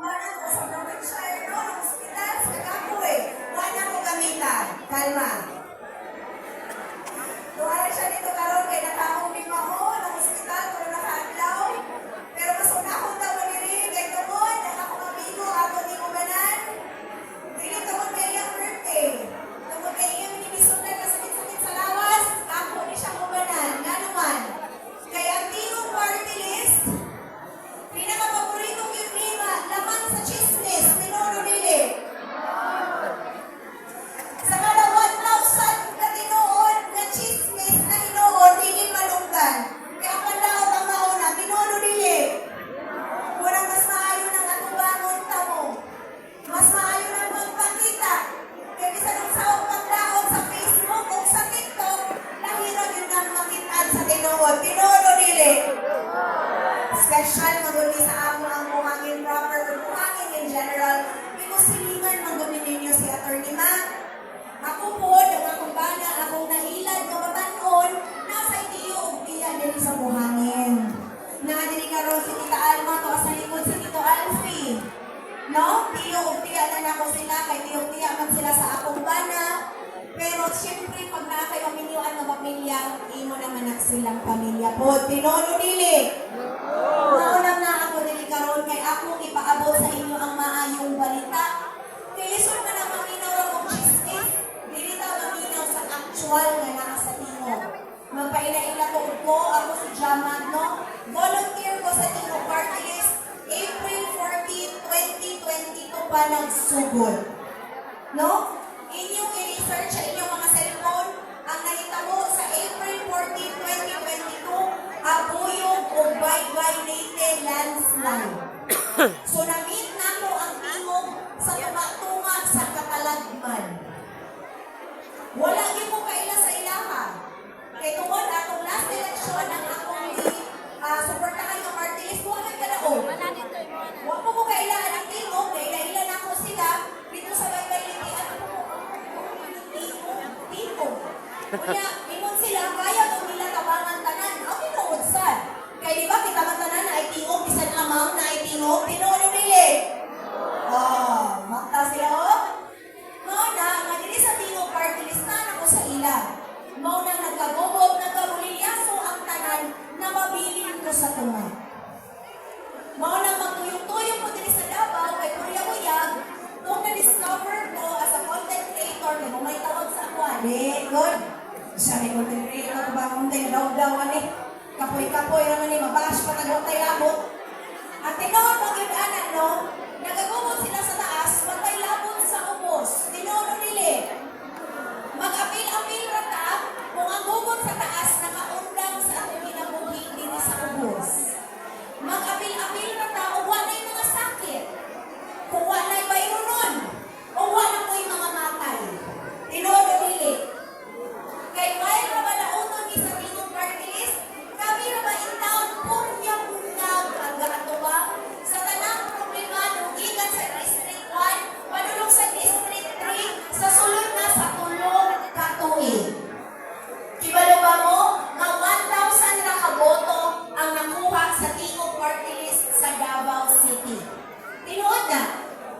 Mana ko sa provincial, no? Ang hospital, sa Kakapoy. Wala ko gamitan. Kalma. Tuwala siya dito karon kay nakauming ako ng hospital kung nakadlaw. Pero mas unahon daw mo diri kay tungod ako amigo ako di mo ganan. Dili tungod kay iyang birthday. Tungod kay iyang minibisundan na sakit-sakit sa lawas, ako ni siya mo ganan. Nga naman. Kay ang tingong party list, pinaka-paborito yung lima, laman sa chismis, tinulo nili. Sa kada 1,000 ka tinuon na chismis na hinuon, hindi malunggan. Kaya ang pandaot ang mauna, tinulo nili. Walang mas maayo ng atubangon tamo. Mas maayo ng magpakita. Kaya bisa nung sa pagdaot sa Facebook o sa TikTok, nahirap yun ng makitaan sa tinuon. Tinulo nili. Special maguli sa amo ang buhangin proper o buhangin in general. Because silingan maguli ninyo si Atty. Ma. Ako po, ang akong bana, akong nailad, kabatanon, nasa itiyo o tiya din sa buhangin. Nakadiri ka ron si Tita Alma, to sa likod si Tito Alfie. No? Tiyo o tiya na nako sila, kay tiyo tiya man sila sa akong bana. Pero siyempre, pag na kayo miniyuan ng pamilya, imo naman na silang pamilya po. Tinono nili. Maunang na ako nili karon kay ako ipaabot sa inyo ang maayong balita. Kay lisod man ang maminaw ra kong chismis, dili ta maminaw sa actual nga naa sa tingog. Magpaila-ila ko ako si Jaman, no? Volunteer ko sa tingog party list April 14, 2022 pa nagsugod. No? Inyong i-research sa inyong mga cellphone ang nahitabo sa April 14, 2022, abuyog o baybay natin landslide. So, na-meet na ko ang tingog sa tumatunga sa katalagman. Wala din mo kaila sa ilaha. Kaya tungkol atong last election ang akong supportahan ng party list, wala ka na o. Wala ko kailangan ang tingog, kailangan na ako sila dito sa baybay natin. Ano po? Tingog. Kaya, ingon sila, kaya kung nila tabangan tanan. Ang tinuod sad. Kaya di ba, kita man tanan na ay tingog, bisan amount na ay tingog, tinuod nili. Makta sila o. Mauna, nga dili sa tingog party list na ako sa ila. Mauna, nagkagubog, nagkabulilyaso ang tanan na mabilin ko sa tunga. Mauna, magtuyong-tuyong ko dili sa Davao, kay Kuya-Uyag, nung na-discover ko as a content creator, kung may tawag sa ako, good. Sabi ko, tinriyo na ba kung tayo daw-dawan eh. Kapoy-kapoy naman eh, mabash pa tagaw tayo abot. At tinoon mag-yun-anan, no? Nagagumot sila sa taas, patay labot sa ubos. Tinoon nili. Mag-apil-apil rata, kung ang gumot sa taas, nakaundang sa akong ginabuhi din sa ubos. Mag-apil-apil rata, o wala yung mga sakit. Kung wala yung bayronon, o wala ko yung mga matay. Tinoon nili. Kay while na ba nauton ni sa tingong party list, kami na ba in town punyang-punyag ang gatoba sa tanang problemado gikan sa District 1, padulong sa District 3, sa sulod na sa tulong katuig. Kibalo ba mo, nga 1,000 na kaboto ang nakuha sa tingong party list sa Davao City. Tinuod na.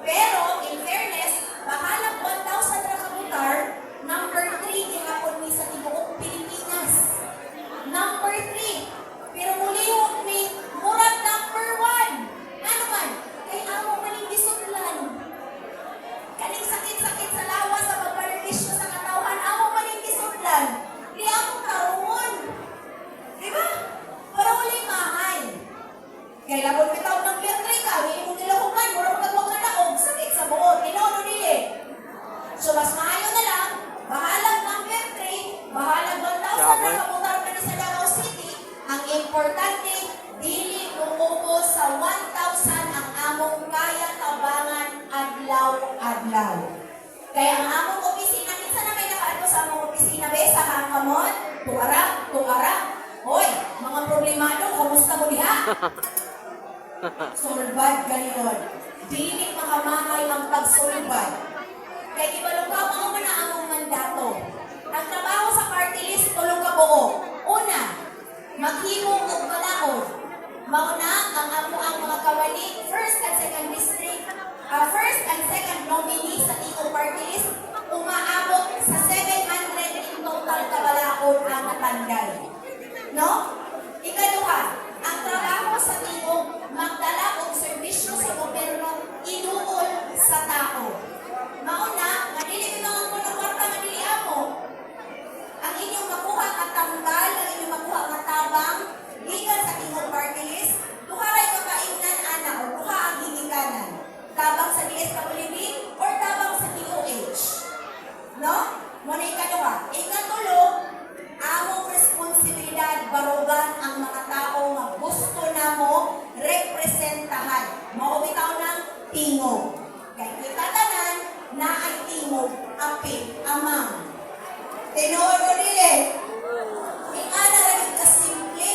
Pero, in fairness, bahalang 1,000 na kabutar, number 3, gihapon ni sa tibuok Pilipinas. Number 3, pero mulihok ni murag number 1. Ano man? Kay amo maning gisudlan. Kaning sakit-sakit sa lawas sa pagparelisyo sa katawhan, amo maning gisudlan. Di ako karoon. Diba? Para uli mahay. Kay labon bitaw ng Bertre ka, hindi mo nilahukan, murag magwag na naog, sakit sa buot, tinono nili. So mas maayo na lang, bahalag number 3, bahalag 1,000 na kaputar pa ni sa Davao City, ang importante, dili umuubos sa 1,000 ang among kaya tabangan adlaw-adlaw. Kaya ang among opisina, minsan na may nakaano sa among opisina, sa Hangamon, tuara. Hoy, mga problemado, kumusta mo diha? Sulbad ganyan. Dili makamahay ang pagsulbad. Kaya ibalungkaw mo man na among mandato. Ang trabaho sa party list, tulong ka buo. Una, maghimo og balaod. Mauna ang amo ang mga kawani, 1st and 2nd district tingog. Kaya kita tanan na ay tingog, apil, amang. Tinuod o dili? Ingana rin kasimple.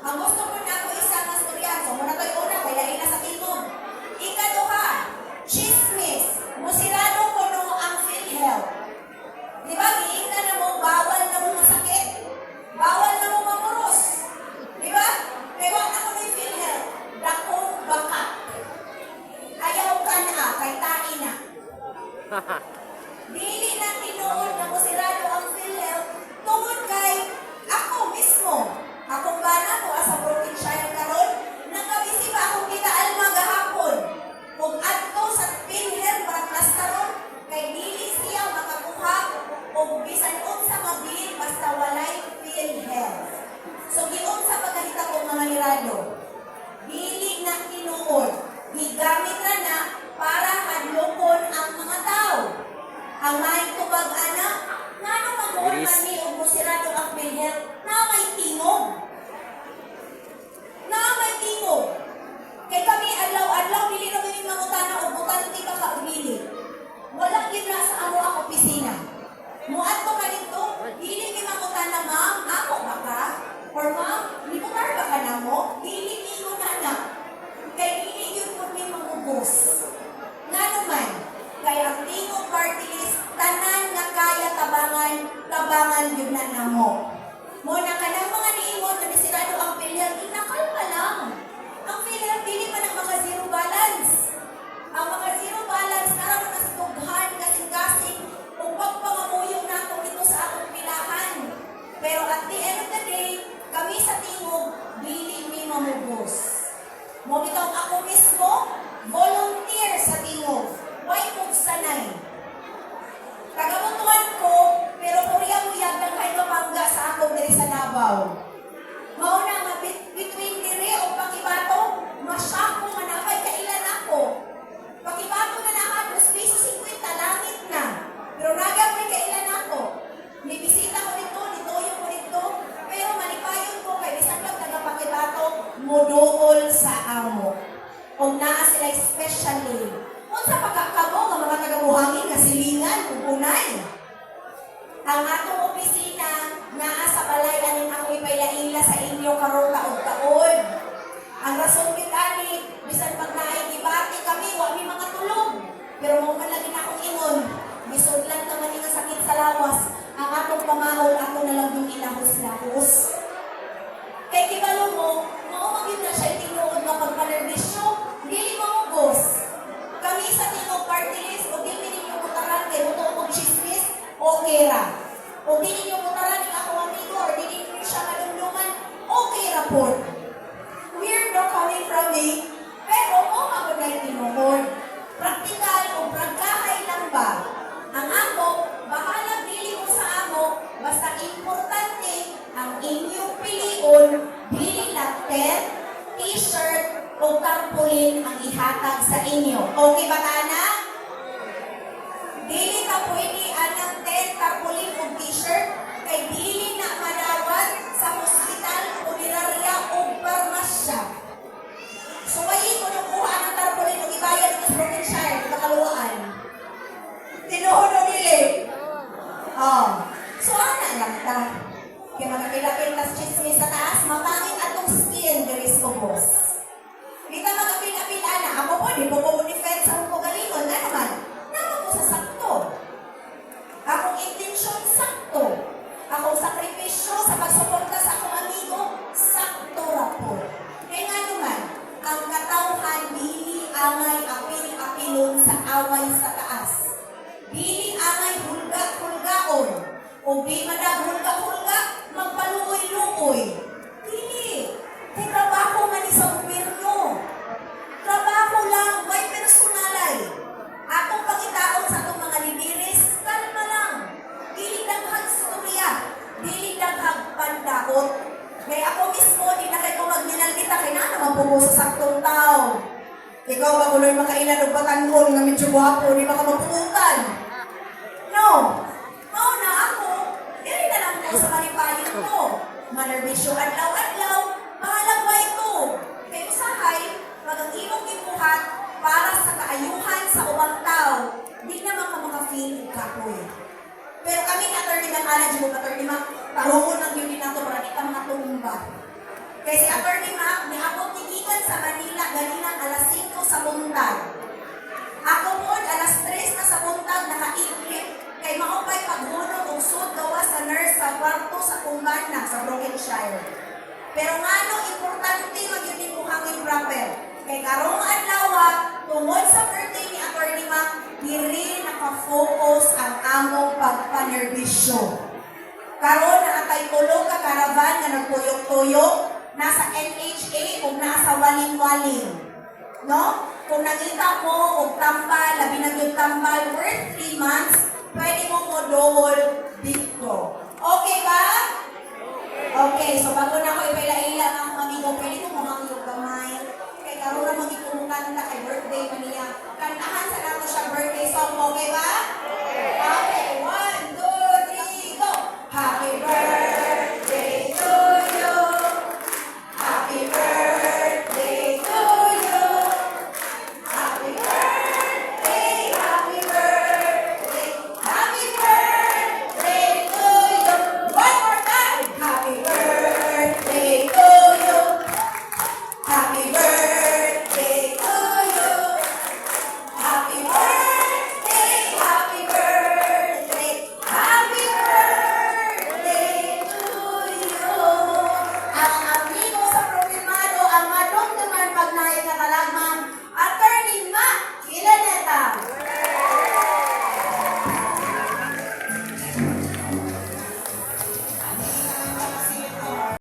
Ang gusto ko na ako isang masturyan. So, muna tayo una, kaya ina sa tingog. Ikaduha, chismis. Musirado ko no ang PhilHealth. Di ba, giingnan na mo, bawal na mo masakit. Bawal na mo mamuros. Di ba? Kaya wag na ko ng PhilHealth. Dakong baka. Ayaw ka na, kay tain na. Dili na tinuod na musirado ang PhilHealth tungod kay ako mismo. Akong bana ko asa provincial karon, nakabisi pa akong kita alma gahapon. Kung adto sa PhilHealth para plastaron, kay dili siya makakuha og bisan unsa mabil basta walay PhilHealth. So giun sa pagkahita ko mga nirado, dili na tinuod, gigamit na para hadlokon ang mga tao. Ang may tubag anak, ngano mag-uwan ni og musirado ang PhilHealth na may tingog. Na may tingog. Kay kami adlaw-adlaw dili na kami mangutana og butante ka kaumili. Wala gid na sa amo ang opisina. Muadto ka dito, dili mi mangutana, ma'am, ako ba ka? Or ma'am, libutar ba ka na mo? Dili ninyo na. Kay dili yun po mi mangubos. Ngano man, kay ang tingog party list, tanan nga kaya tabangan yun na namo. Muna ka ng mga niingon na nisirado ang PhilHealth, inakalma lang. Ang PhilHealth, dili pa ng mga zero balance. Ang mga zero balance, naramang nasitughan, kasing-kasing, kung pagpangamuyong nato dito sa akong pilahan. Pero at the end of the day, kami sa tingog, dili mi mamubos. Mo bitaw ako mismo, volunteer sa tingog. Why move sanay? Tagamutuan ko, pero kuriyang-uyag ng kay Kapangga sa akong diri sa Davao. Mauna nga between dire o Pakibato, masyako nga napay kailan ako. Pakibato na naka, piso 50, langit na. Pero nagapay kailan ako. May bisita ko dito, ditoyo ko dito, pero malipayon ko kay bisan lang taga Pakibato, modool sa amo. Kung naa sila especially. Unsa pagkakamo nga mga taga-buhangin nga silingan ug unay. Ang atong opisina naa sa balay aning ako ipailaila sa inyo karon taog-taon. Ang rason gid ani bisan pag naay debate kami wa mi mga tulog. Pero mo man lagi na akong ingon, misudlan ka man nga sakit sa lawas, ang atong pamahol ato na lang yung ilahos-lahos. Kay kibalo mo, mao magyud na siya tinuod nga pagpanerbisyo, dili maugos. Kami sa tingog party list, o di ninyo putaran kay mutuo og chismis, okay ra. O di ninyo putaran ng ako amigo, or di ninyo siya malumluman, okay ra po. Weird no coming from me, pero o ako na tinungod. Praktikal o pragkahay lang ba? Ang ako, bahala dili mo sa amo, basta importante ang inyong pilion, dili latte, t-shirt, o tarpaulin ang ihatag sa inyo. Okay ba tana? Dili ka pwede anang tent, tarpaulin o t-shirt kay dili na madawat sa hospital, punerarya o parmasya. So wayi ko nung kuha ng tarpaulin o ibayad ko sa provincial, makaluwaan. Tinuod o dili? So ana lang ta. Kaya magkapilapin tas chismis sa taas, mapangit atong skin, deris ko boss. Di ka mag-apil-apil, ana. Ako po, di po ko defense sa ko galingon. Ano man? Naman ko sa sakto. Akong intensyon, sakto. Akong sakripisyo sa pagsuporta sa akong amigo, sakto ra po. Kaya nga naman, ang katawhan, dili angay apil-apilon sa away sa taas. Dili angay hulga-hulgaon. O di madag hulga-hulga, magpaluoy-luoy. Dili. Kay trabaho man sa gobyerno. Trabaho lang, may personalay. Atong pangitaon sa atong mga lideres, kalma lang. Dili daghang storya, dili daghang pandaot. Kaya ako mismo, di na kayo magninalita, kaya na naman po sa saktong tao. Ikaw ba kuloy makailan o batangon nga medyo guwapo, di ba ka mapututan? No. Mao na ako, dili na lang ko sa manipayon ko. Manerbisyo adlaw-adlaw, mahalang ba ito? Kaya usahay, pag ang imong gibuhat para sa feel kapoy. Pero kami attorney ng Ana, di mo attorney Mac, tarungon ng yun din nato para di ka makatumba. Kasi attorney Mac, niabot tigikan sa Manila, ganinang alas 5 sa buntag. Ako po, alas 3 na sa buntag, naka-equip, kay maupay paghunong og sud gawa sa nurse sa kwarto sa Kumbana, sa Brokenshire. Pero nga no, importante magyud mo hangin proper. Kay karong adlaw, tungod sa birthday ni Attorney Mac, diri naka-focus ang among pagpanerbisyo. Karon naatay tulo ka karavan nga nagtuyok-tuyok, nasa NHA o nasa waling-waling. No? Kung nakita mo og tambal, labi na yung tambal worth 3 months, pwede mo mo dito. Okay ba? Okay, so bago na ako ipailain